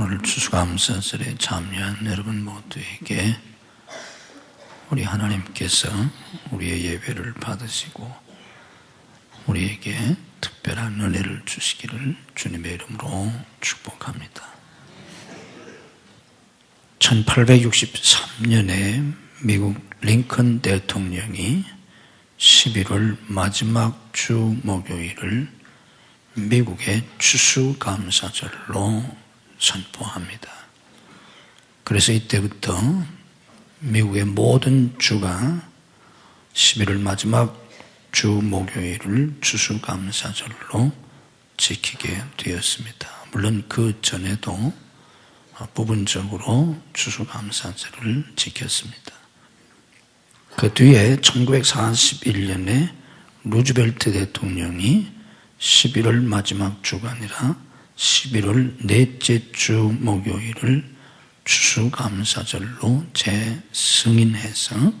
오늘 추수감사절에 참여한 여러분 모두에게 우리 하나님께서 우리의 예배를 받으시고 우리에게 특별한 은혜를 주시기를 주님의 이름으로 축복합니다. 1863년에 미국 링컨 대통령이 11월 마지막 주 목요일을 미국의 추수감사절로 선포합니다. 그래서 이때부터 미국의 모든 주가 11월 마지막 주 목요일을 추수감사절로 지키게 되었습니다. 물론 그 전에도 부분적으로 추수감사절을 지켰습니다. 그 뒤에 1941년에 루즈벨트 대통령이 11월 마지막 주가 아니라 11월 넷째 주 목요일을 추수감사절로 재승인해서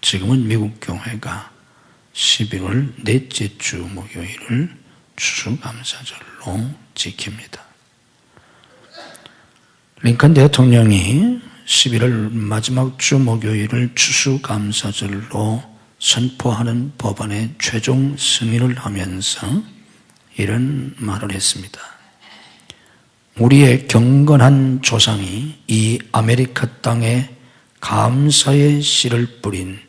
지금은 미국 교회가 11월 넷째 주 목요일을 추수감사절로 지킵니다. 링컨 대통령이 11월 마지막 주 목요일을 추수감사절로 선포하는 법안의 최종 승인을 하면서 이런 말을 했습니다. 우리의 경건한 조상이 이 아메리카 땅에 감사의 씨를 뿌린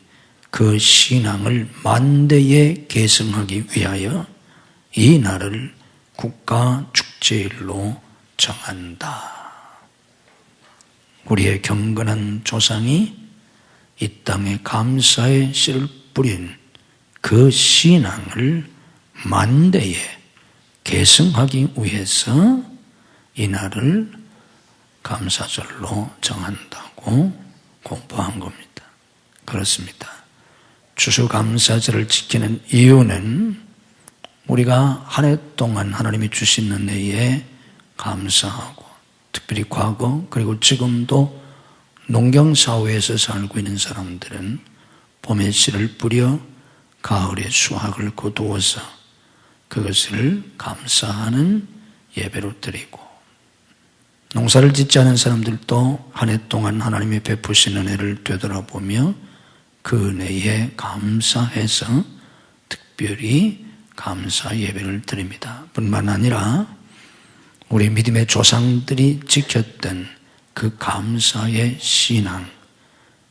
그 신앙을 만대에 계승하기 위하여 이 날을 국가 축제일로 정한다. 우리의 경건한 조상이 이 땅에 감사의 씨를 뿌린 그 신앙을 만대에 계승하기 위해서 이 날을 감사절로 정한다고 공포한 겁니다. 그렇습니다. 추수감사절을 지키는 이유는 우리가 한 해 동안 하나님이 주신 은혜에 감사하고 특별히 과거 그리고 지금도 농경사회에서 살고 있는 사람들은 봄에 씨를 뿌려 가을에 수확을 거두어서 그것을 감사하는 예배로 드리고 농사를 짓지 않은 사람들도 한 해 동안 하나님이 베푸신 은혜를 되돌아보며 그 은혜에 감사해서 특별히 감사 예배를 드립니다. 뿐만 아니라 우리 믿음의 조상들이 지켰던 그 감사의 신앙,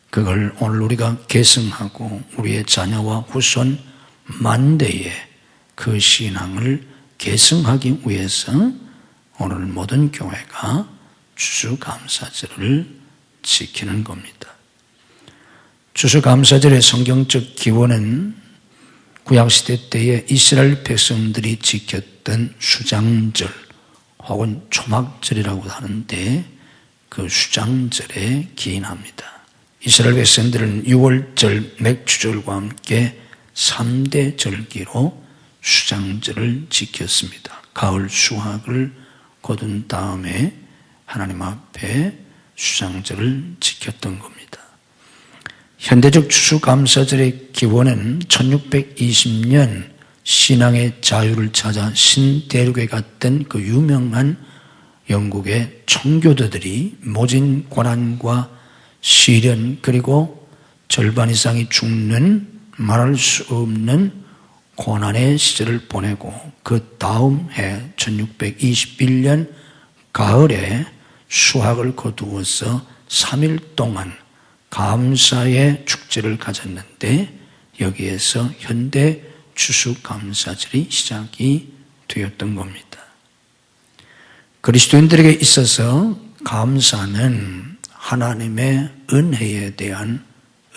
그걸 오늘 우리가 계승하고 우리의 자녀와 후손 만대에 그 신앙을 계승하기 위해서 오늘 모든 교회가 추수감사절을 지키는 겁니다. 추수감사절의 성경적 기원은 구약시대 때에 이스라엘 백성들이 지켰던 수장절 혹은 초막절이라고 하는데 그 수장절에 기인합니다. 이스라엘 백성들은 6월절 맥주절과 함께 3대 절기로 수장절을 지켰습니다. 가을 수확을 거둔 다음에 하나님 앞에 수장절을 지켰던 겁니다. 현대적 추수감사절의 기원은 1620년 신앙의 자유를 찾아 신대륙에 갔던 그 유명한 영국의 청교도들이 모진 고난과 시련 그리고 절반 이상이 죽는 말할 수 없는 고난의 시절을 보내고 그 다음 해 1621년 가을에 수확을 거두어서 3일 동안 감사의 축제를 가졌는데 여기에서 현대 추수감사절이 시작이 되었던 겁니다. 그리스도인들에게 있어서 감사는 하나님의 은혜에 대한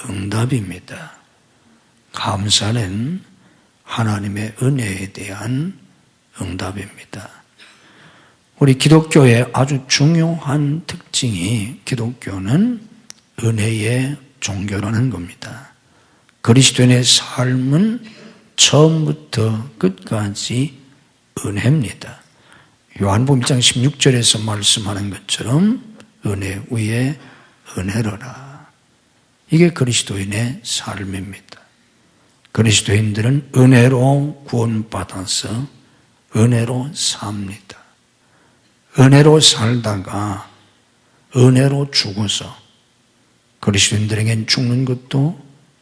응답입니다. 감사는 하나님의 은혜에 대한 응답입니다. 우리 기독교의 아주 중요한 특징이 기독교는 은혜의 종교라는 겁니다. 그리스도인의 삶은 처음부터 끝까지 은혜입니다. 요한복음 1장 16절에서 말씀하는 것처럼 은혜 위에 은혜로라. 이게 그리스도인의 삶입니다. 그리스도인들은 은혜로 구원받아서 은혜로 삽니다. 은혜로 살다가 은혜로 죽어서 그리스도인들에겐 죽는 것도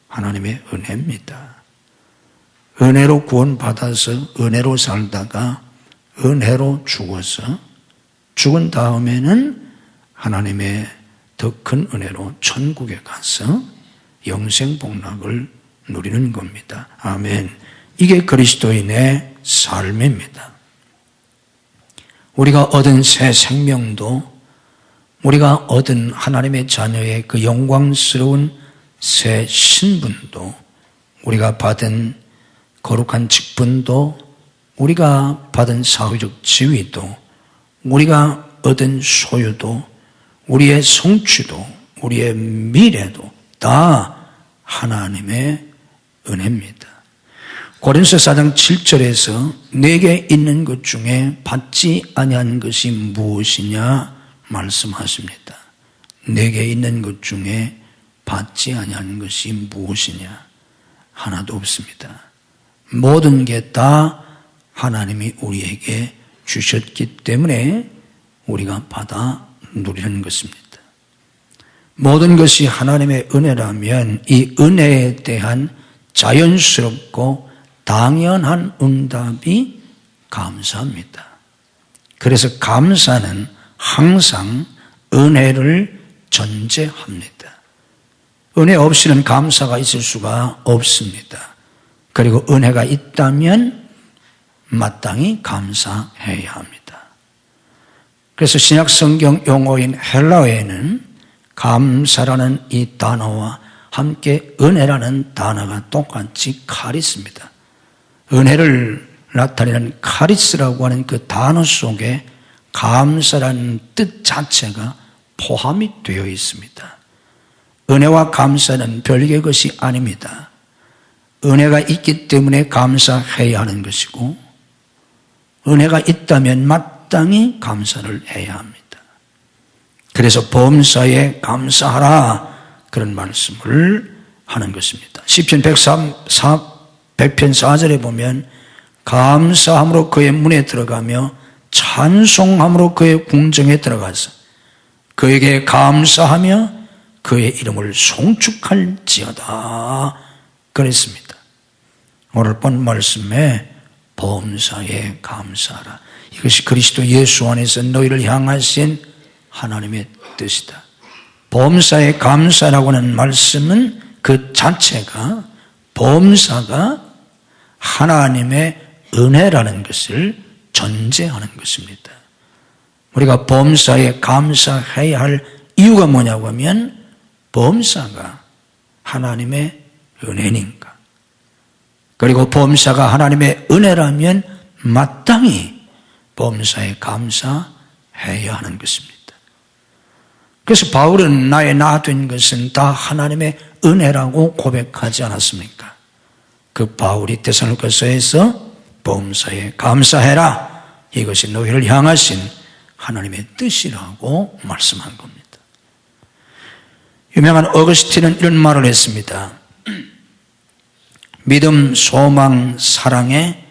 하나님의 은혜입니다. 은혜로 구원받아서 은혜로 살다가 은혜로 죽어서 죽은 다음에는 하나님의 더 큰 은혜로 천국에 가서 영생 복락을 누리는 겁니다. 아멘. 이게 그리스도인의 삶입니다. 우리가 얻은 새 생명도, 우리가 얻은 하나님의 자녀의 그 영광스러운 새 신분도, 우리가 받은 거룩한 직분도, 우리가 받은 사회적 지위도, 우리가 얻은 소유도, 우리의 성취도, 우리의 미래도 다 하나님의 은혜입니다. 고린도서 4장 7절에서 내게 있는 것 중에 받지 아니한 것이 무엇이냐 말씀하십니다. 내게 있는 것 중에 받지 아니한 것이 무엇이냐? 하나도 없습니다. 모든 게 다 하나님이 우리에게 주셨기 때문에 우리가 받아 누리는 것입니다. 모든 것이 하나님의 은혜라면 이 은혜에 대한 자연스럽고 당연한 응답이 감사합니다. 그래서 감사는 항상 은혜를 전제합니다. 은혜 없이는 감사가 있을 수가 없습니다. 그리고 은혜가 있다면 마땅히 감사해야 합니다. 그래서 신약 성경 용어인 헬라어에는 감사라는 이 단어와 함께 은혜라는 단어가 똑같이 카리스입니다. 은혜를 나타내는 카리스라고 하는 그 단어 속에 감사라는 뜻 자체가 포함이 되어 있습니다. 은혜와 감사는 별개의 것이 아닙니다. 은혜가 있기 때문에 감사해야 하는 것이고, 은혜가 있다면 마땅히 감사를 해야 합니다. 그래서 범사에 감사하라, 그런 말씀을 하는 것입니다. 시편 100편 4절에 보면 감사함으로 그의 문에 들어가며 찬송함으로 그의 궁정에 들어가서 그에게 감사하며 그의 이름을 송축할지어다 그랬습니다. 오늘 본 말씀에 범사에 감사하라, 이것이 그리스도 예수 안에서 너희를 향하신 하나님의 뜻이다. 범사에 감사라고 하는 말씀은 그 자체가, 범사가 하나님의 은혜라는 것을 전제하는 것입니다. 우리가 범사에 감사해야 할 이유가 뭐냐고 하면 범사가 하나님의 은혜니까. 그리고 범사가 하나님의 은혜라면 마땅히 범사에 감사해야 하는 것입니다. 그래서 바울은 나의 나 된 것은 다 하나님의 은혜라고 고백하지 않았습니까? 그 바울이 데살로니가서에서 범사에 감사해라, 이것이 너희를 향하신 하나님의 뜻이라고 말씀한 겁니다. 유명한 어거스틴은 이런 말을 했습니다. 믿음, 소망, 사랑에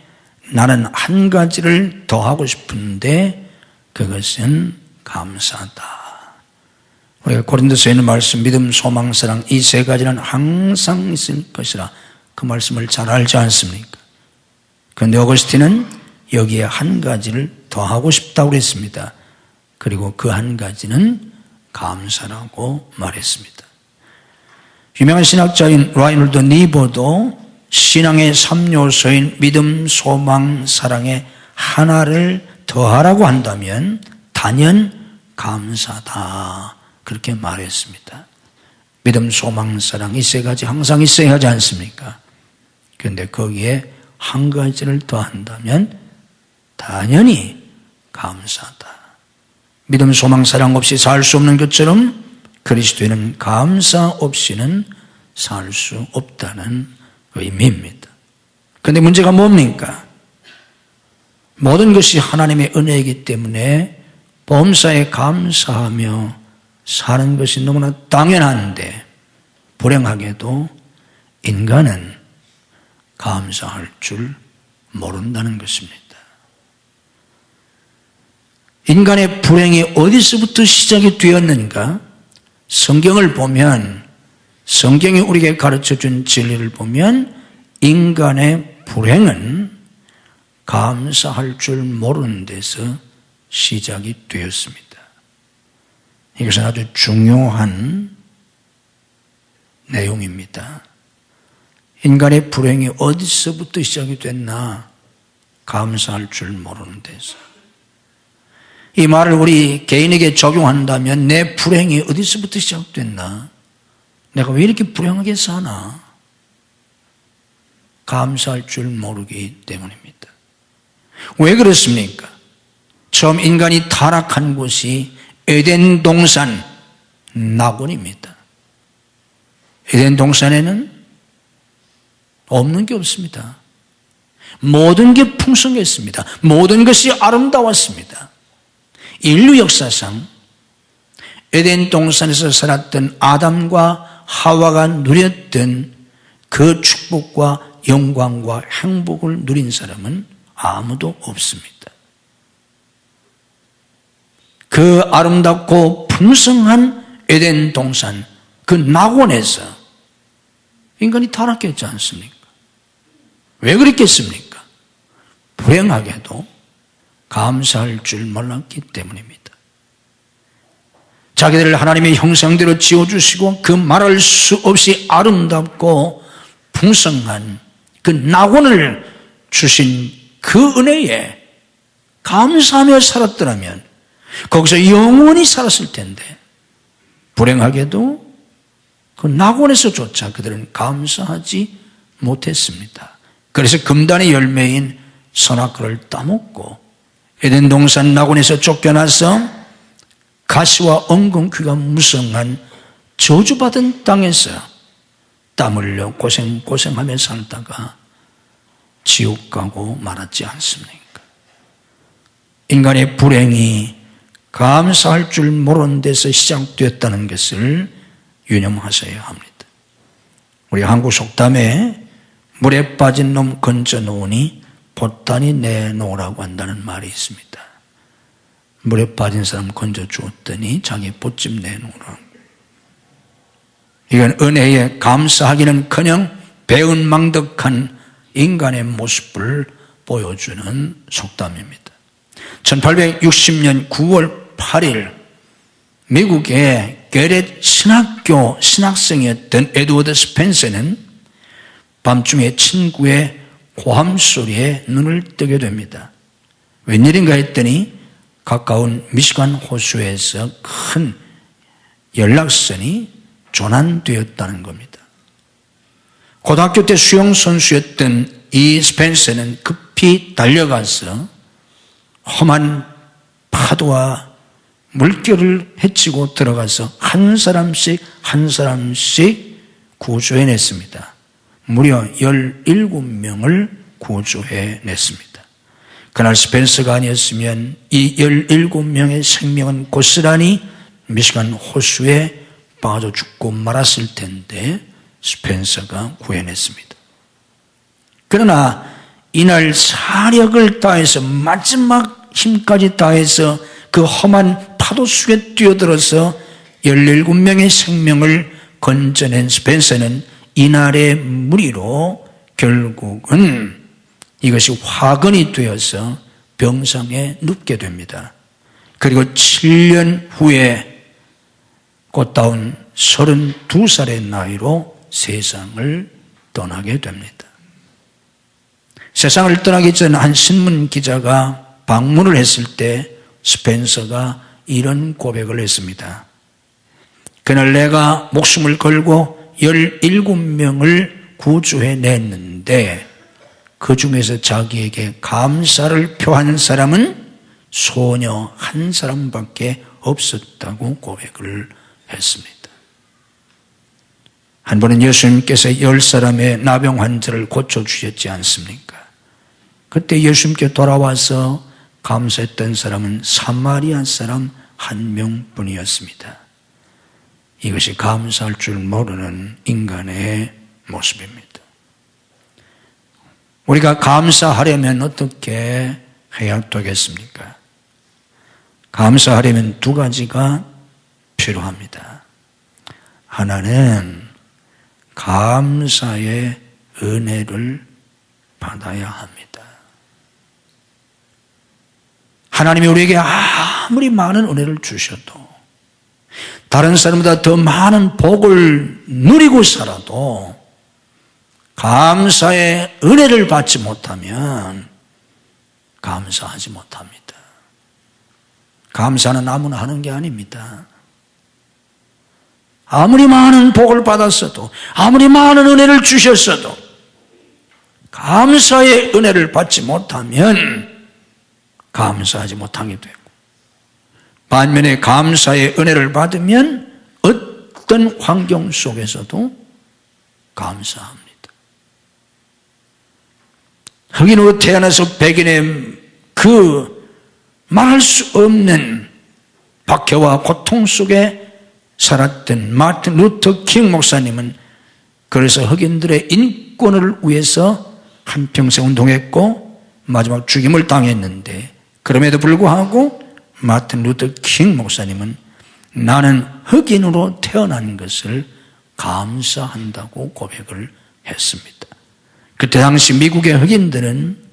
나는 한 가지를 더 하고 싶은데 그것은 감사다. 우리가 고린도서에 있는 말씀, 믿음, 소망, 사랑, 이 세 가지는 항상 있을 것이라, 그 말씀을 잘 알지 않습니까? 그런데 어거스틴은 여기에 한 가지를 더 하고 싶다고 그랬습니다. 그리고 그 한 가지는 감사라고 말했습니다. 유명한 신학자인 라이놀드 니버도 신앙의 3요소인 믿음, 소망, 사랑에 하나를 더하라고 한다면 단연 감사다, 그렇게 말했습니다. 믿음, 소망, 사랑, 이 세 가지 항상 있어야 하지 않습니까? 그런데 거기에 한 가지를 더한다면 당연히 감사다. 믿음, 소망, 사랑 없이 살 수 없는 것처럼 그리스도인은 감사 없이는 살 수 없다는 의미입니다. 그런데 문제가 뭡니까? 모든 것이 하나님의 은혜이기 때문에 범사에 감사하며 사는 것이 너무나 당연한데, 불행하게도 인간은 감사할 줄 모른다는 것입니다. 인간의 불행이 어디서부터 시작이 되었는가? 성경을 보면, 성경이 우리에게 가르쳐준 진리를 보면 인간의 불행은 감사할 줄 모르는 데서 시작이 되었습니다. 이것은 아주 중요한 내용입니다. 인간의 불행이 어디서부터 시작이 됐나? 감사할 줄 모르는 데서. 이 말을 우리 개인에게 적용한다면 내 불행이 어디서부터 시작됐나? 내가 왜 이렇게 불행하게 사나? 감사할 줄 모르기 때문입니다. 왜 그렇습니까? 처음 인간이 타락한 곳이 에덴 동산 낙원입니다. 에덴 동산에는 없는 게 없습니다. 모든 게 풍성했습니다. 모든 것이 아름다웠습니다. 인류 역사상 에덴 동산에서 살았던 아담과 하와가 누렸던 그 축복과 영광과 행복을 누린 사람은 아무도 없습니다. 그 아름답고 풍성한 에덴 동산, 그 낙원에서 인간이 타락했지 않습니까? 왜 그랬겠습니까? 불행하게도 감사할 줄 몰랐기 때문입니다. 자기들을 하나님의 형상대로 지어주시고 그 말할 수 없이 아름답고 풍성한 그 낙원을 주신 그 은혜에 감사하며 살았더라면 거기서 영원히 살았을 텐데 불행하게도 그 낙원에서조차 그들은 감사하지 못했습니다. 그래서 금단의 열매인 선악과를 따먹고 에덴 동산 낙원에서 쫓겨나서 가시와 엉겅퀴가 무성한 저주받은 땅에서 땀 흘려 고생하며 살다가 지옥 가고 말았지 않습니까? 인간의 불행이 감사할 줄 모르는 데서 시작되었다는 것을 유념하셔야 합니다. 우리 한국 속담에 물에 빠진 놈 건져 놓으니 보따니 내놓으라고 한다는 말이 있습니다. 물에 빠진 사람 건져 주었더니 자기 보집 내놓으라. 이건 은혜에 감사하기는커녕 배은망덕한 인간의 모습을 보여주는 속담입니다. 1860년 9월 8일 미국의 게렛 신학교 신학생이었던 에드워드 스펜서는 밤중에 친구의 고함 소리에 눈을 뜨게 됩니다. 웬일인가 했더니 가까운 미시간 호수에서 큰 연락선이 조난되었다는 겁니다. 고등학교 때 수영선수였던 이 스펜서는 급히 달려가서 험한 파도와 물결을 헤치고 들어가서 한 사람씩 구조해냈습니다. 무려 17명을 구조해냈습니다. 그날 스펜서가 아니었으면 이 17명의 생명은 고스란히 미시간 호수에 빠져 죽고 말았을 텐데 스펜서가 구해냈습니다. 그러나 이날 사력을 다해서 마지막 힘까지 다해서 그 험한 파도 속에 뛰어들어서 17명의 생명을 건져낸 스펜서는 이날의 무리로 결국은 이것이 화근이 되어서 병상에 눕게 됩니다. 그리고 7년 후에 꽃다운 32살의 나이로 세상을 떠나게 됩니다. 세상을 떠나기 전 한 신문 기자가 방문을 했을 때 스펜서가 이런 고백을 했습니다. 그날 내가 목숨을 걸고 17명을 구조해냈는데 그 중에서 자기에게 감사를 표한 사람은 소녀 한 사람밖에 없었다고 고백을 했습니다. 한 번은 예수님께서 10사람의 나병 환자를 고쳐주셨지 않습니까? 그때 예수님께 돌아와서 감사했던 사람은 사마리아 사람 한 명뿐이었습니다. 이것이 감사할 줄 모르는 인간의 모습입니다. 우리가 감사하려면 어떻게 해야 되겠습니까? 감사하려면 두 가지가 필요합니다. 하나는 감사의 은혜를 받아야 합니다. 하나님이 우리에게 아무리 많은 은혜를 주셔도, 다른 사람보다 더 많은 복을 누리고 살아도 감사의 은혜를 받지 못하면 감사하지 못합니다. 감사는 아무나 하는 게 아닙니다. 아무리 많은 복을 받았어도, 아무리 많은 은혜를 주셨어도 감사의 은혜를 받지 못하면 감사하지 못하게 되고, 반면에 감사의 은혜를 받으면 어떤 환경 속에서도 감사합니다. 흑인으로 태어나서 백인의 그 말할 수 없는 박해와 고통 속에 살았던 마틴 루터 킹 목사님은 그래서 흑인들의 인권을 위해서 한평생 운동했고 마지막 죽임을 당했는데, 그럼에도 불구하고 마틴 루터 킹 목사님은 나는 흑인으로 태어난 것을 감사한다고 고백을 했습니다. 그때 당시 미국의 흑인들은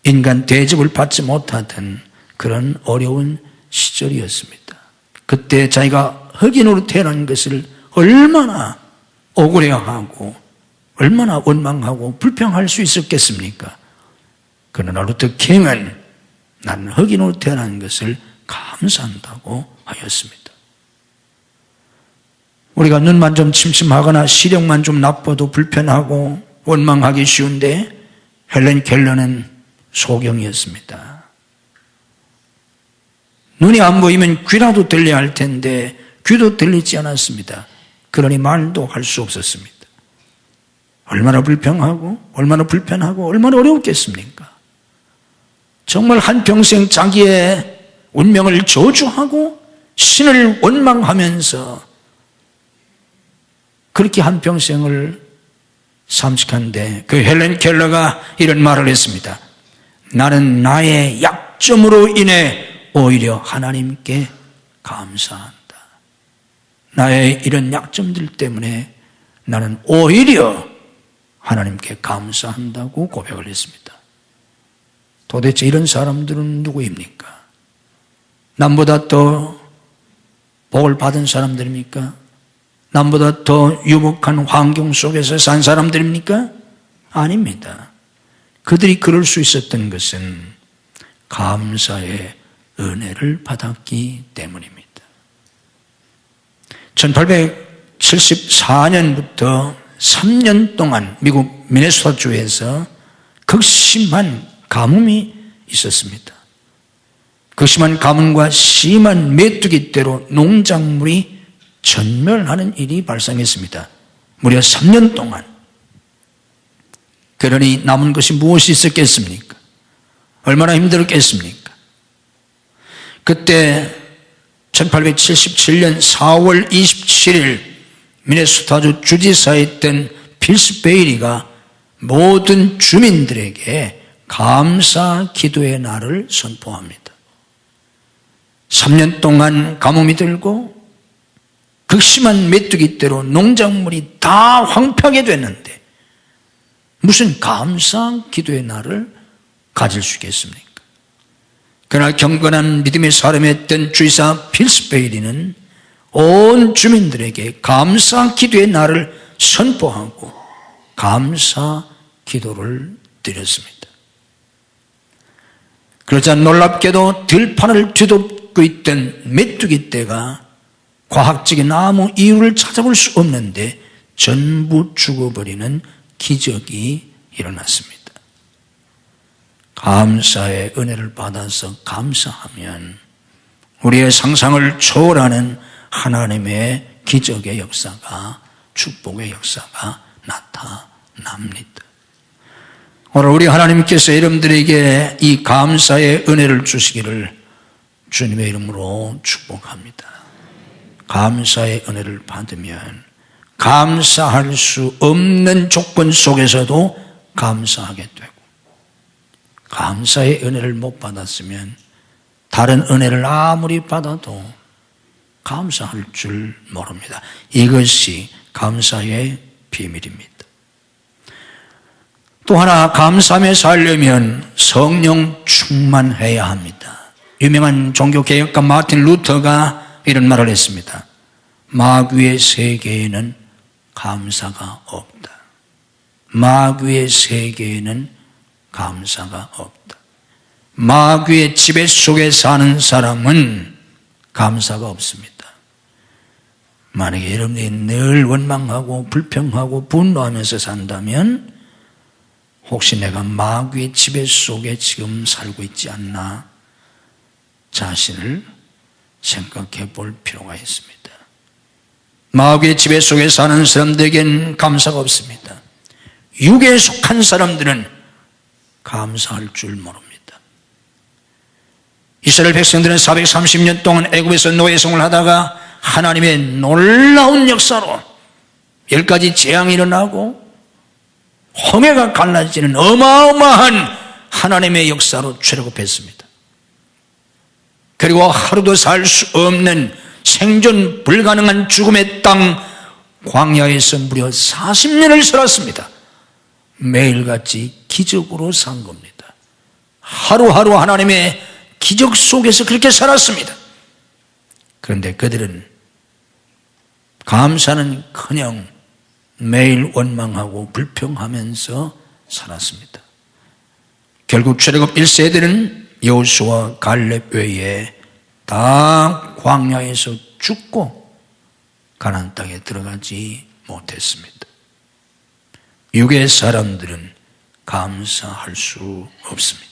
인간 대접을 받지 못하던 그런 어려운 시절이었습니다. 그때 자기가 흑인으로 태어난 것을 얼마나 억울해하고 얼마나 원망하고 불평할 수 있었겠습니까? 그러나 루터 킹은 나는 흑인으로 태어난 것을 감사한다고 하였습니다. 우리가 눈만 좀 침침하거나 시력만 좀 나빠도 불편하고 원망하기 쉬운데, 헬렌 켈러는 소경이었습니다. 눈이 안 보이면 귀라도 들려야 할 텐데 귀도 들리지 않았습니다. 그러니 말도 할 수 없었습니다. 얼마나 불평하고 얼마나 불편하고 얼마나 어려웠겠습니까? 정말 한평생 자기의 운명을 저주하고 신을 원망하면서 그렇게 한평생을 삼식한데, 그 헬렌 켈러가 이런 말을 했습니다. 나는 나의 약점으로 인해 오히려 하나님께 감사한다. 나의 이런 약점들 때문에 나는 오히려 하나님께 감사한다고 고백을 했습니다. 도대체 이런 사람들은 누구입니까? 남보다 더 복을 받은 사람들입니까? 남보다 더 유복한 환경 속에서 산 사람들입니까? 아닙니다. 그들이 그럴 수 있었던 것은 감사의 은혜를 받았기 때문입니다. 1874년부터 3년 동안 미국 미네소타주에서 극심한 가뭄이 있었습니다. 극심한 가뭄과 심한 메뚜기 떼로 농작물이 전멸하는 일이 발생했습니다. 무려 3년 동안. 그러니 남은 것이 무엇이 있었겠습니까? 얼마나 힘들었겠습니까? 그때 1877년 4월 27일 미네소타주 주지사였던 필스 베일리가 모든 주민들에게 감사 기도의 날을 선포합니다. 3년 동안 가뭄이 들고 극심한 메뚜기 떼로 농작물이 다 황폐하게 됐는데 무슨 감사 기도의 날을 가질 수 있겠습니까? 그러나 경건한 믿음의 사람이었던 주지사 필스 베일리는 온 주민들에게 감사 기도의 날을 선포하고 감사 기도를 드렸습니다. 그러자 놀랍게도 들판을 뒤덮고 있던 메뚜기 떼가 과학적인 아무 이유를 찾아볼 수 없는데 전부 죽어버리는 기적이 일어났습니다. 감사의 은혜를 받아서 감사하면 우리의 상상을 초월하는 하나님의 기적의 역사가, 축복의 역사가 나타납니다. 오늘 우리 하나님께서 여러분들에게 이 감사의 은혜를 주시기를 주님의 이름으로 축복합니다. 감사의 은혜를 받으면 감사할 수 없는 조건 속에서도 감사하게 되고, 감사의 은혜를 못 받았으면 다른 은혜를 아무리 받아도 감사할 줄 모릅니다. 이것이 감사의 비밀입니다. 또 하나, 감사하며 살려면 성령 충만해야 합니다. 유명한 종교개혁가 마틴 루터가 이런 말을 했습니다. 마귀의 세계에는 감사가 없다. 마귀의 세계에는 감사가 없다. 마귀의 지배 속에 사는 사람은 감사가 없습니다. 만약에 여러분이 늘 원망하고 불평하고 분노하면서 산다면 혹시 내가 마귀의 지배 속에 지금 살고 있지 않나 자신을 생각해 볼 필요가 있습니다. 마귀의 지배 속에 사는 사람들에겐 감사가 없습니다. 육에 속한 사람들은 감사할 줄 모릅니다. 이스라엘 백성들은 430년 동안 애굽에서 노예생활을 하다가 하나님의 놀라운 역사로 10가지 재앙이 일어나고 홍해가 갈라지는 어마어마한 하나님의 역사로 출애굽했습니다. 그리고 하루도 살 수 없는 생존 불가능한 죽음의 땅 광야에서 무려 40년을 살았습니다. 매일같이 기적으로 산 겁니다. 하루하루 하나님의 기적 속에서 그렇게 살았습니다. 그런데 그들은 감사는커녕 매일 원망하고 불평하면서 살았습니다. 결국 출애굽 1세들은 여호수아 갈렙 외에 다 광야에서 죽고 가나안 땅에 들어가지 못했습니다. 육의 사람들은 감사할 수 없습니다.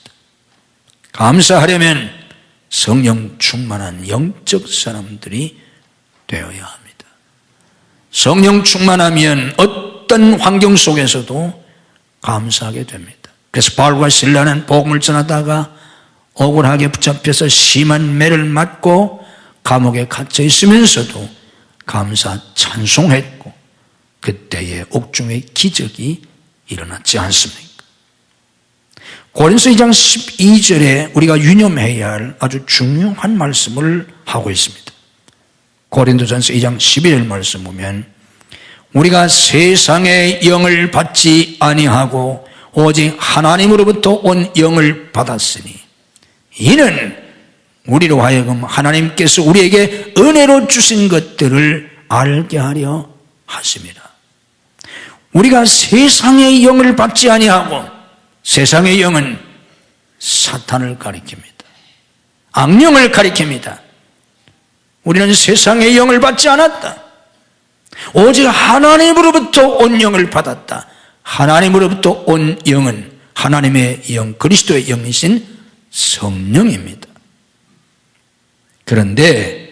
감사하려면 성령 충만한 영적 사람들이 되어야 합니다. 성령 충만하면 어떤 환경 속에서도 감사하게 됩니다. 그래서 바울과 실라는 복음을 전하다가 억울하게 붙잡혀서 심한 매를 맞고 감옥에 갇혀 있으면서도 감사 찬송했고 그때의 옥중의 기적이 일어났지 않습니까? 고린서 2장 12절에 우리가 유념해야 할 아주 중요한 말씀을 하고 있습니다. 고린도전서 2장 12절 말씀 보면 우리가 세상의 영을 받지 아니하고 오직 하나님으로부터 온 영을 받았으니 이는 우리로 하여금 하나님께서 우리에게 은혜로 주신 것들을 알게 하려 하심이라. 우리가 세상의 영을 받지 아니하고, 세상의 영은 사탄을 가리킵니다. 악령을 가리킵니다. 우리는 세상의 영을 받지 않았다. 오직 하나님으로부터 온 영을 받았다. 하나님으로부터 온 영은 하나님의 영, 그리스도의 영이신 성령입니다. 그런데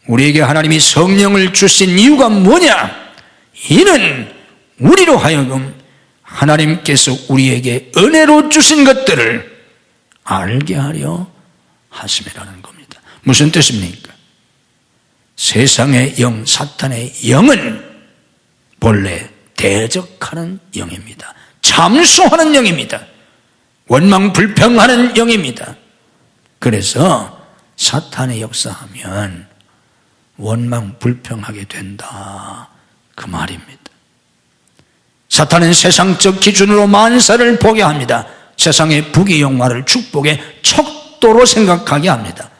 우리에게 하나님이 성령을 주신 이유가 뭐냐? 이는 우리로 하여금 하나님께서 우리에게 은혜로 주신 것들을 알게 하려 하심이라는 겁니다. 무슨 뜻입니까? 세상의 영, 사탄의 영은 본래 대적하는 영입니다. 참소하는 영입니다. 원망 불평하는 영입니다. 그래서 사탄의 역사하면 원망 불평하게 된다, 그 말입니다. 사탄은 세상적 기준으로 만사를 보게 합니다. 세상의 부귀영화를 축복의 척도로 생각하게 합니다.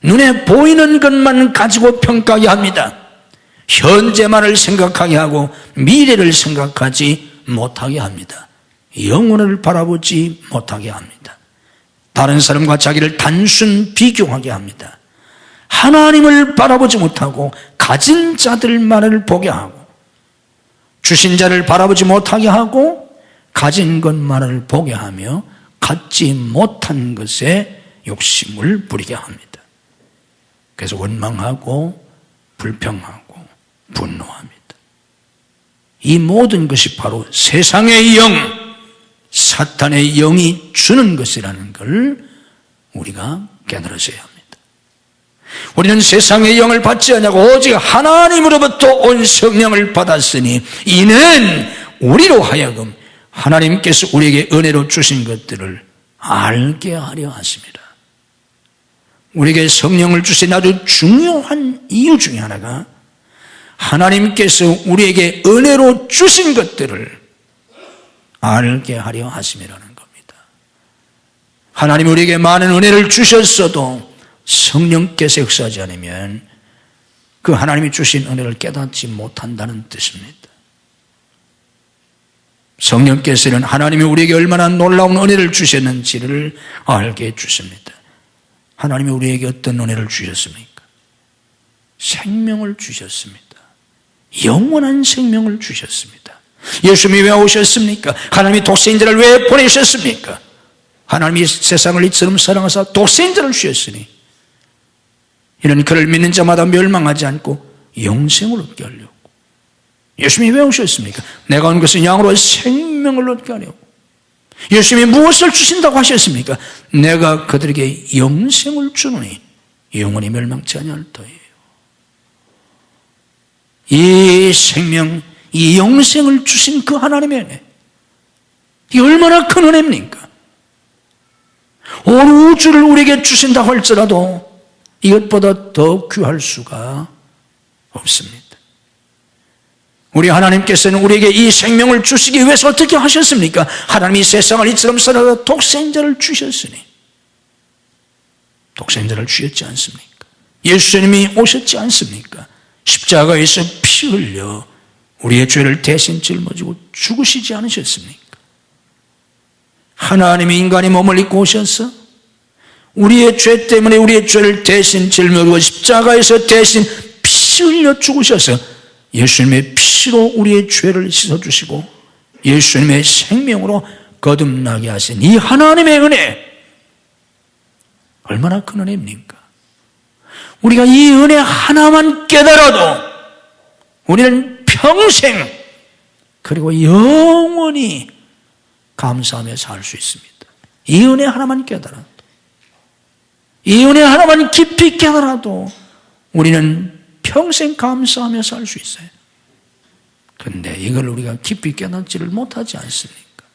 눈에 보이는 것만 가지고 평가하게 합니다. 현재만을 생각하게 하고 미래를 생각하지 못하게 합니다. 영혼을 바라보지 못하게 합니다. 다른 사람과 자기를 단순 비교하게 합니다. 하나님을 바라보지 못하고 가진 자들만을 보게 하고 주신 자를 바라보지 못하게 하고 가진 것만을 보게 하며 갖지 못한 것에 욕심을 부리게 합니다. 그래서 원망하고 불평하고 분노합니다. 이 모든 것이 바로 세상의 영, 사탄의 영이 주는 것이라는 걸 우리가 깨달으셔야 합니다. 우리는 세상의 영을 받지 않냐고 오직 하나님으로부터 온 성령을 받았으니 이는 우리로 하여금 하나님께서 우리에게 은혜로 주신 것들을 알게 하려 하심이라. 우리에게 성령을 주신 아주 중요한 이유 중에 하나가 하나님께서 우리에게 은혜로 주신 것들을 알게 하려 하심이라는 겁니다. 하나님 우리에게 많은 은혜를 주셨어도 성령께서 역사하지 않으면 그 하나님이 주신 은혜를 깨닫지 못한다는 뜻입니다. 성령께서는 하나님이 우리에게 얼마나 놀라운 은혜를 주셨는지를 알게 해주십니다. 하나님이 우리에게 어떤 은혜를 주셨습니까? 생명을 주셨습니다. 영원한 생명을 주셨습니다. 예수님이 왜 오셨습니까? 하나님이 독생자를 왜 보내셨습니까? 하나님이 세상을 이처럼 사랑하사 독생자를 주셨으니 이는 그를 믿는 자마다 멸망하지 않고 영생을 얻게 하려고. 예수님이 왜 오셨습니까? 내가 온 것은 양으로 생명을 얻게 하려고. 예수님이 무엇을 주신다고 하셨습니까? 내가 그들에게 영생을 주노니 영원히 멸망치 아니할 터이에요. 이 생명, 이 영생을 주신 그 하나님의 은혜, 이게 얼마나 큰 은혜입니까? 온 우주를 우리에게 주신다고 할지라도 이것보다 더 귀할 수가 없습니다. 우리 하나님께서는 우리에게 이 생명을 주시기 위해서 어떻게 하셨습니까? 하나님이 세상을 이처럼 사랑하사 독생자를 주셨으니, 독생자를 주셨지 않습니까? 예수님이 오셨지 않습니까? 십자가에서 피 흘려 우리의 죄를 대신 짊어지고 죽으시지 않으셨습니까? 하나님이 인간의 몸을 입고 오셔서 우리의 죄 때문에 우리의 죄를 대신 짊어지고 십자가에서 대신 피 흘려 죽으셔서 예수님의 피로 우리의 죄를 씻어주시고 예수님의 생명으로 거듭나게 하신 이 하나님의 은혜, 얼마나 큰 은혜입니까? 우리가 이 은혜 하나만 깨달아도 우리는 평생 그리고 영원히 감사하며 살 수 있습니다. 이 은혜 하나만 깨달아도, 이 은혜 하나만 깊이 깨달아도 우리는 평생 감사하며 살 수 있어요. 그런데 이걸 우리가 깊이 깨닫지를 못하지 않습니까?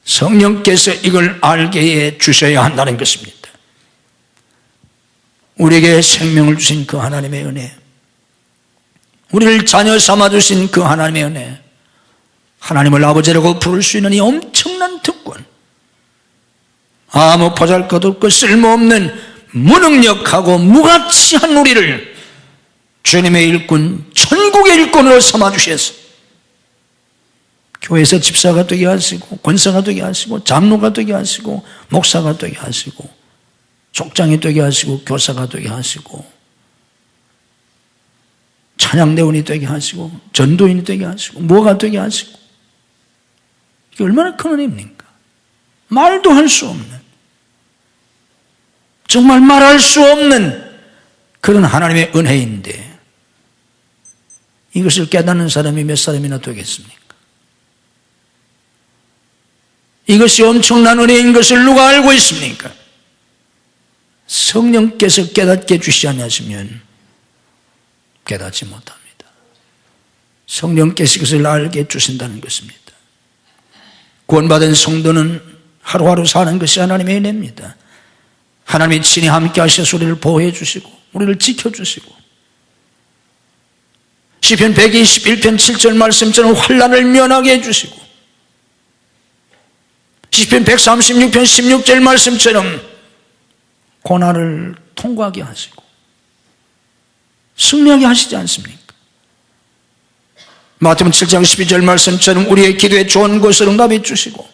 성령께서 이걸 알게 해 주셔야 한다는 것입니다. 우리에게 생명을 주신 그 하나님의 은혜, 우리를 자녀 삼아주신 그 하나님의 은혜, 하나님을 아버지라고 부를 수 있는 이 엄청난 특권, 아무 보잘것없고 쓸모없는 무능력하고 무가치한 우리를 주님의 일꾼, 천국의 일꾼으로 삼아주셔서 교회에서 집사가 되게 하시고 권사가 되게 하시고 장로가 되게 하시고 목사가 되게 하시고 족장이 되게 하시고 교사가 되게 하시고 찬양대원이 되게 하시고 전도인이 되게 하시고 뭐가 되게 하시고, 이게 얼마나 큰 은혜입니까? 말도 할 수 없는, 정말 말할 수 없는 그런 하나님의 은혜인데 이것을 깨닫는 사람이 몇 사람이나 되겠습니까? 이것이 엄청난 은혜인 것을 누가 알고 있습니까? 성령께서 깨닫게 해주시지 않으시면 깨닫지 못합니다. 성령께서 이것을 알게 해주신다는 것입니다. 구원받은 성도는 하루하루 사는 것이 하나님의 은혜입니다. 하나님이 친히 함께 하셔서 우리를 보호해 주시고 우리를 지켜주시고, 시편 121편 7절 말씀처럼 환난을 면하게 해주시고, 시편 136편 16절 말씀처럼 고난을 통과하게 하시고 승리하게 하시지 않습니까? 마태복음 7장 12절 말씀처럼 우리의 기도에 좋은 것을 응답해 주시고,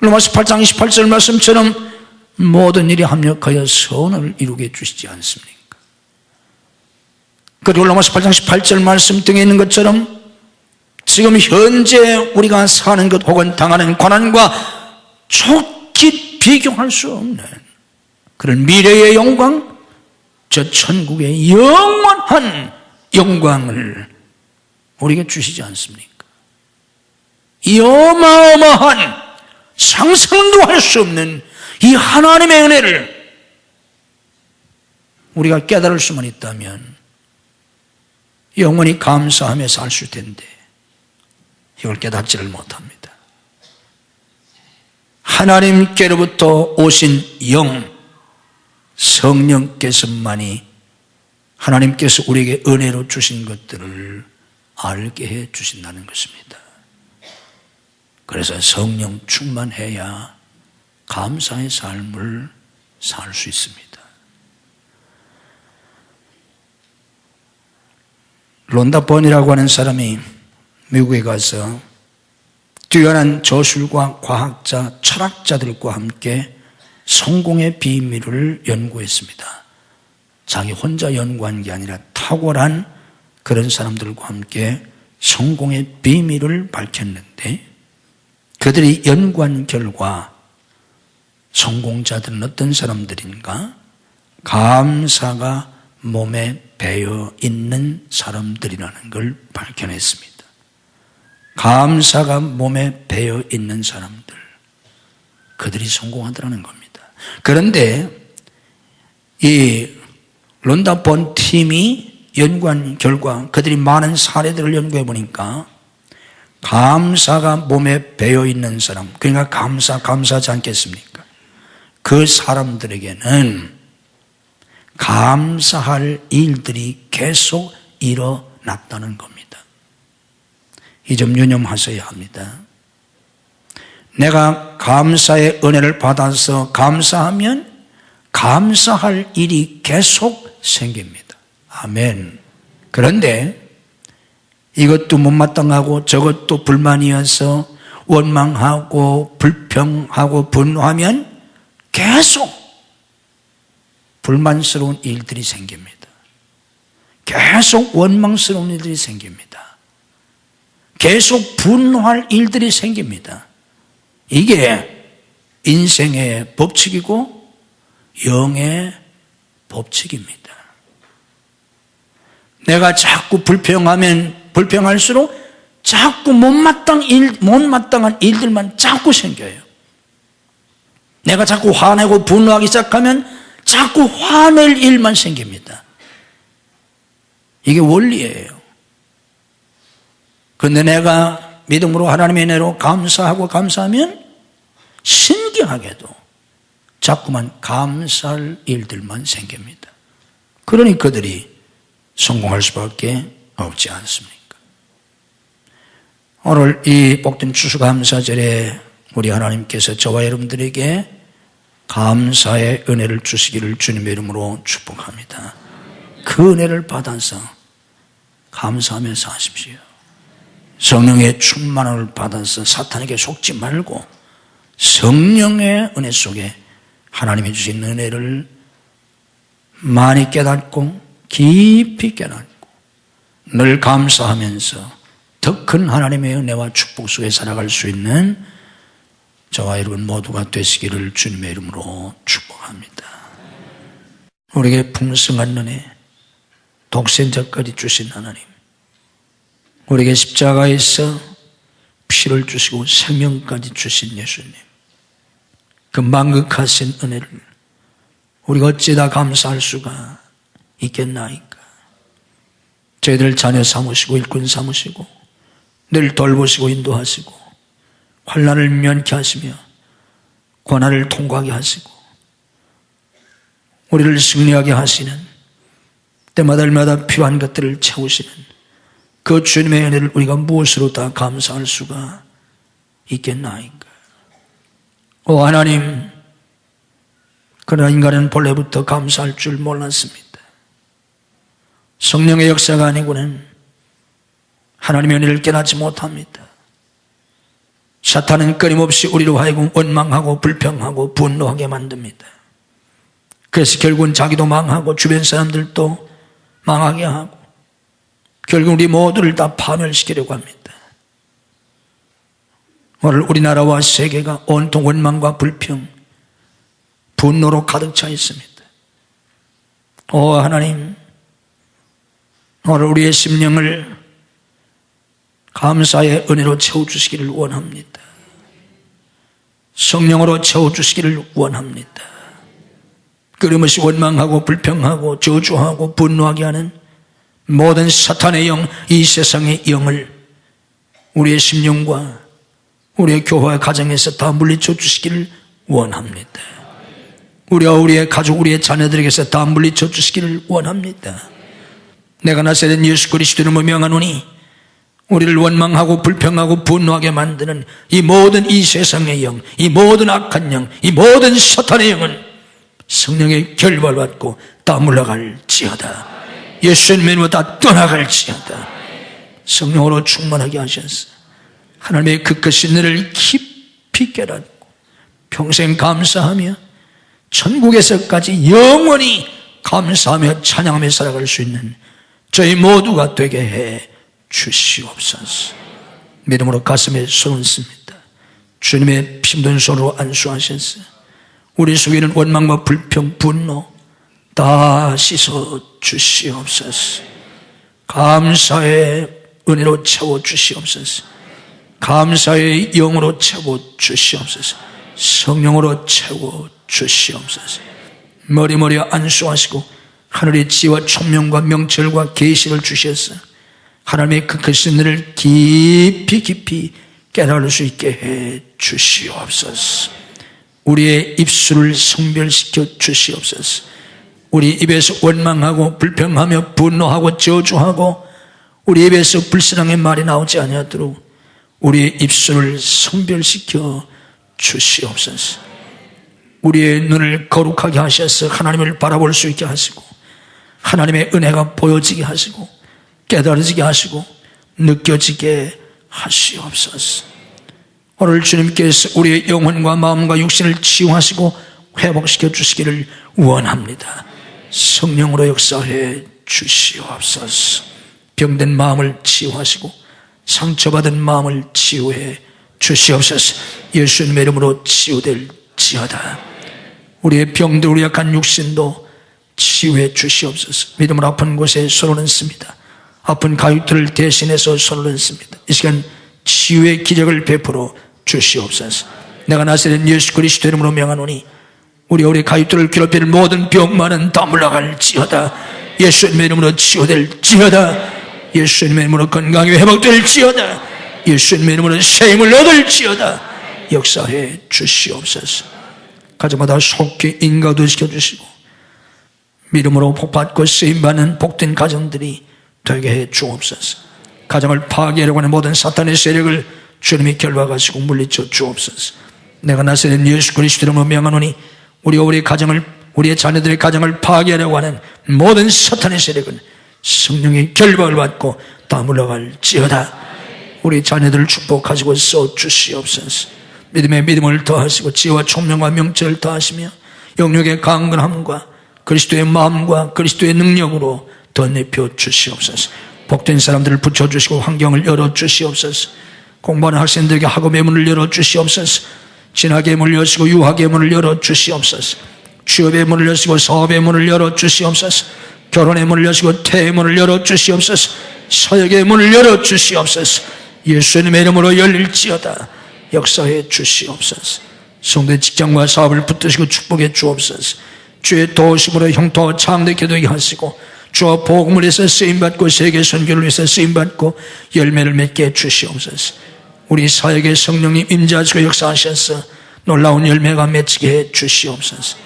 로마서 8장 28절 말씀처럼 모든 일에 합력하여 선을 이루게 해주시지 않습니까? 그리고 로마서 8장 18절 말씀 등에 있는 것처럼 지금 현재 우리가 사는 것 혹은 당하는 고난과 좋게 비교할 수 없는 그런 미래의 영광, 저 천국의 영원한 영광을 우리에게 주시지 않습니까? 이 어마어마한 상상도 할 수 없는 이 하나님의 은혜를 우리가 깨달을 수만 있다면 영원히 감사하며 살 수 텐데 이걸 깨닫지를 못합니다. 하나님께로부터 오신 영, 성령께서만이 하나님께서 우리에게 은혜로 주신 것들을 알게 해 주신다는 것입니다. 그래서 성령 충만해야 감사의 삶을 살 수 있습니다. 론다 번이라고 하는 사람이 미국에 가서 뛰어난 저술과 과학자, 철학자들과 함께 성공의 비밀을 연구했습니다. 자기 혼자 연구한 게 아니라 탁월한 그런 사람들과 함께 성공의 비밀을 밝혔는데, 그들이 연구한 결과 성공자들은 어떤 사람들인가? 감사가 몸에 배어 있는 사람들이라는 걸 밝혀냈습니다. 감사가 몸에 배어 있는 사람들, 그들이 성공하더라는 겁니다. 그런데 이 론다 본 팀이 연구한 결과, 그들이 많은 사례들을 연구해 보니까 감사가 몸에 배어 있는 사람, 그러니까 감사하지 않겠습니까? 그 사람들에게는 감사할 일들이 계속 일어났다는 겁니다. 이 점 유념하셔야 합니다. 내가 감사의 은혜를 받아서 감사하면 감사할 일이 계속 생깁니다. 아멘. 그런데 이것도 못마땅하고 저것도 불만이어서 원망하고 불평하고 분노하면 계속 불만스러운 일들이 생깁니다. 계속 원망스러운 일들이 생깁니다. 계속 분노할 일들이 생깁니다. 이게 인생의 법칙이고 영의 법칙입니다. 내가 자꾸 불평할수록 자꾸 못마땅한 일들만 자꾸 생겨요. 내가 자꾸 화내고 분노하기 시작하면 자꾸 화낼 일만 생깁니다. 이게 원리예요. 그런데 내가 믿음으로 하나님의 은혜로 감사하면 신기하게도 자꾸만 감사할 일들만 생깁니다. 그러니 그들이 성공할 수밖에 없지 않습니까? 오늘 이 복된 추수감사절에 우리 하나님께서 저와 여러분들에게 감사의 은혜를 주시기를 주님의 이름으로 축복합니다. 그 은혜를 받아서 감사하며 사십시오. 성령의 충만함을 받아서 사탄에게 속지 말고 성령의 은혜 속에 하나님이 주신 은혜를 많이 깨닫고 깊이 깨닫고 늘 감사하면서 더 큰 하나님의 은혜와 축복 속에 살아갈 수 있는 저와 여러분 모두가 되시기를 주님의 이름으로 축복합니다. 우리에게 풍성한 은혜, 독생자까지 주신 하나님, 우리에게 십자가에서 피를 주시고 생명까지 주신 예수님, 그 만극하신 은혜를 우리가 어찌다 감사할 수가 있겠나이까. 저희들 자녀 삼으시고 일꾼 삼으시고 늘 돌보시고 인도하시고 환난을 면케 하시며 고난을 통과하게 하시고 우리를 승리하게 하시는, 때마다 필요한 것들을 채우시는 그 주님의 은혜를 우리가 무엇으로 다 감사할 수가 있겠나이까. 오 하나님, 그러나 인간은 본래부터 감사할 줄 몰랐습니다. 성령의 역사가 아니고는 하나님의 은혜를 깨닫지 못합니다. 사탄은 끊임없이 우리로 하여금 원망하고 불평하고 분노하게 만듭니다. 그래서 결국은 자기도 망하고 주변 사람들도 망하게 하고 결국 우리 모두를 다 파멸시키려고 합니다. 오늘 우리나라와 세계가 온통 원망과 불평, 분노로 가득 차 있습니다. 오 하나님, 오늘 우리의 심령을 감사의 은혜로 채워주시기를 원합니다. 성령으로 채워주시기를 원합니다. 끊임없이 원망하고 불평하고 저주하고 분노하게 하는 모든 사탄의 영, 이 세상의 영을 우리의 심령과 우리의 교회 가정에서 다 물리쳐 주시기를 원합니다. 우리와 우리의 가족, 우리의 자녀들에게서 다 물리쳐 주시기를 원합니다. 내가 나사렛 예수 그리스도를 명하노니 우리를 원망하고 불평하고 분노하게 만드는 이 모든 이 세상의 영, 이 모든 악한 영, 이 모든 사탄의 영은 성령의 결박을 받고 다 물러갈지어다. 예수의 이름으로 다 떠나갈지어다. 성령으로 충만하게 하셔서 하나님의 그 크신 은혜를 깊이 깨닫고 평생 감사하며 천국에서까지 영원히 감사하며 찬양하며 살아갈 수 있는 저희 모두가 되게 해 주시옵소서. 믿음으로 가슴에 손을 얹습니다. 주님의 힘든 손으로 안수하셔서 우리 속에 있는 원망과 불평, 분노 다 씻어 주시옵소서. 감사의 은혜로 채워 주시옵소서. 감사의 영으로 채워 주시옵소서. 성령으로 채워 주시옵소서. 머리머리 안수하시고 하늘의 지혜와 총명과 명철과 계시를 주셔서 하나님의 그 크신 은혜를 깊이 깊이 깨달을 수 있게 해 주시옵소서. 우리의 입술을 성별시켜 주시옵소서. 우리 입에서 원망하고 불평하며 분노하고 저주하고 우리 입에서 불신앙의 말이 나오지 아니하도록 우리의 입술을 성별시켜 주시옵소서. 우리의 눈을 거룩하게 하셔서 하나님을 바라볼 수 있게 하시고 하나님의 은혜가 보여지게 하시고 깨달아지게 하시고 느껴지게 하시옵소서. 오늘 주님께서 우리의 영혼과 마음과 육신을 치유하시고 회복시켜 주시기를 원합니다. 성령으로 역사해 주시옵소서. 병든 마음을 치유하시고 상처받은 마음을 치유해 주시옵소서. 예수님의 이름으로 치유될지어다. 우리의 병들, 우리 약한 육신도 치유해 주시옵소서. 믿음으로 아픈 곳에 손을 얹습니다. 아픈 가족들을 대신해서 손을 얹습니다. 이 시간 치유의 기적을 베풀어 주시옵소서. 내가 나사렛 예수 그리스도 이름으로 명하노니 우리 가족들을 괴롭히는 모든 병만은 다 물러갈지어다. 예수님의 이름으로 치유될지어다. 예수님의 이름으로 건강이 회복될지어다. 예수님의 이름으로 새 힘을 얻을지어다. 역사해 주시옵소서. 가정마다 속히 인가도 시켜주시고 믿음으로 복받고 쓰임받는 복된 가정들이 되게 해 주옵소서. 가정을 파괴하려고 하는 모든 사탄의 세력을 주님이 결박하시고 물리쳐 주옵소서. 내가 나사렛 예수 그리스도 이름으로 명하노니 우리 가정을, 우리의 자녀들의 가정을 파괴하려고 하는 모든 사탄의 세력은 성령의 결박을 받고 다 물러갈지어다. 우리 자녀들을 축복하시고 써 주시옵소서. 믿음에 믿음을 더하시고 지혜와 총명과 명철을 더하시며 영역의 강건함과 그리스도의 마음과 그리스도의 능력으로 더 내펴 주시옵소서. 복된 사람들을 붙여주시고 환경을 열어주시옵소서. 공부하는 학생들에게 학업의 문을 열어주시옵소서. 진학의 문을 여시고 유학의 문을 열어주시옵소서. 취업의 문을 여시고 사업의 문을 열어주시옵소서. 결혼의 문을 여시고 태의 문을 열어주시옵소서. 사역의 문을 열어주시옵소서. 예수님의 이름으로 열릴지어다. 역사해 주시옵소서. 성도의 직장과 사업을 붙드시고 축복해 주옵소서. 주의 도우심으로 형통하고 창대케 되게 하시고 주와 복음을 위해서 쓰임받고 세계 선교를 위해서 쓰임받고 열매를 맺게 해 주시옵소서. 우리 사역에 성령님 임재하시고 역사하셔서 놀라운 열매가 맺히게 해 주시옵소서.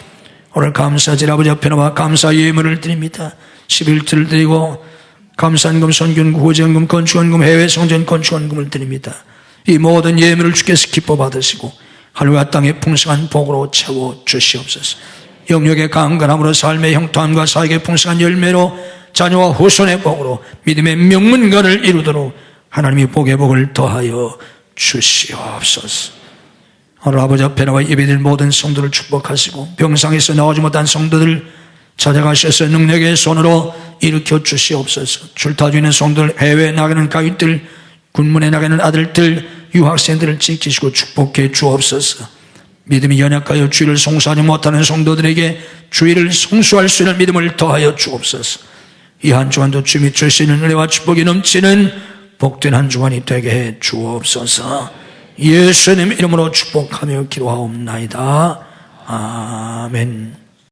오늘 감사질 아버지 앞에 나와 감사 예물을 드립니다. 11조를 드리고 감사헌금, 선균금, 구제헌금, 건축헌금, 해외 성전 건축헌금을 드립니다. 이 모든 예물을 주께서 기뻐 받으시고 하늘과 땅의 풍성한 복으로 채워 주시옵소서. 영역의 강건함으로 삶의 형통함과 사역의 풍성한 열매로 자녀와 후손의 복으로 믿음의 명문가를 이루도록 하나님이 복의 복을 더하여 주시옵소서. 오늘 아버지 앞에 나와 예배드릴 모든 성도를 축복하시고 병상에서 나오지 못한 성도들 찾아가셔서 능력의 손으로 일으켜 주시옵소서. 줄타주 있는 성도들, 해외에 나가는 가족들, 군문에 나가는 아들들, 유학생들을 지키시고 축복해 주옵소서. 믿음이 연약하여 주의를 송수하지 못하는 성도들에게 주의를 송수할 수 있는 믿음을 더하여 주옵소서. 이 한 주간도 주님이 주시는 은혜와 축복이 넘치는 복된 한 주간이 되게 해 주옵소서. 예수님 이름으로 축복하며 기도하옵나이다. 아멘.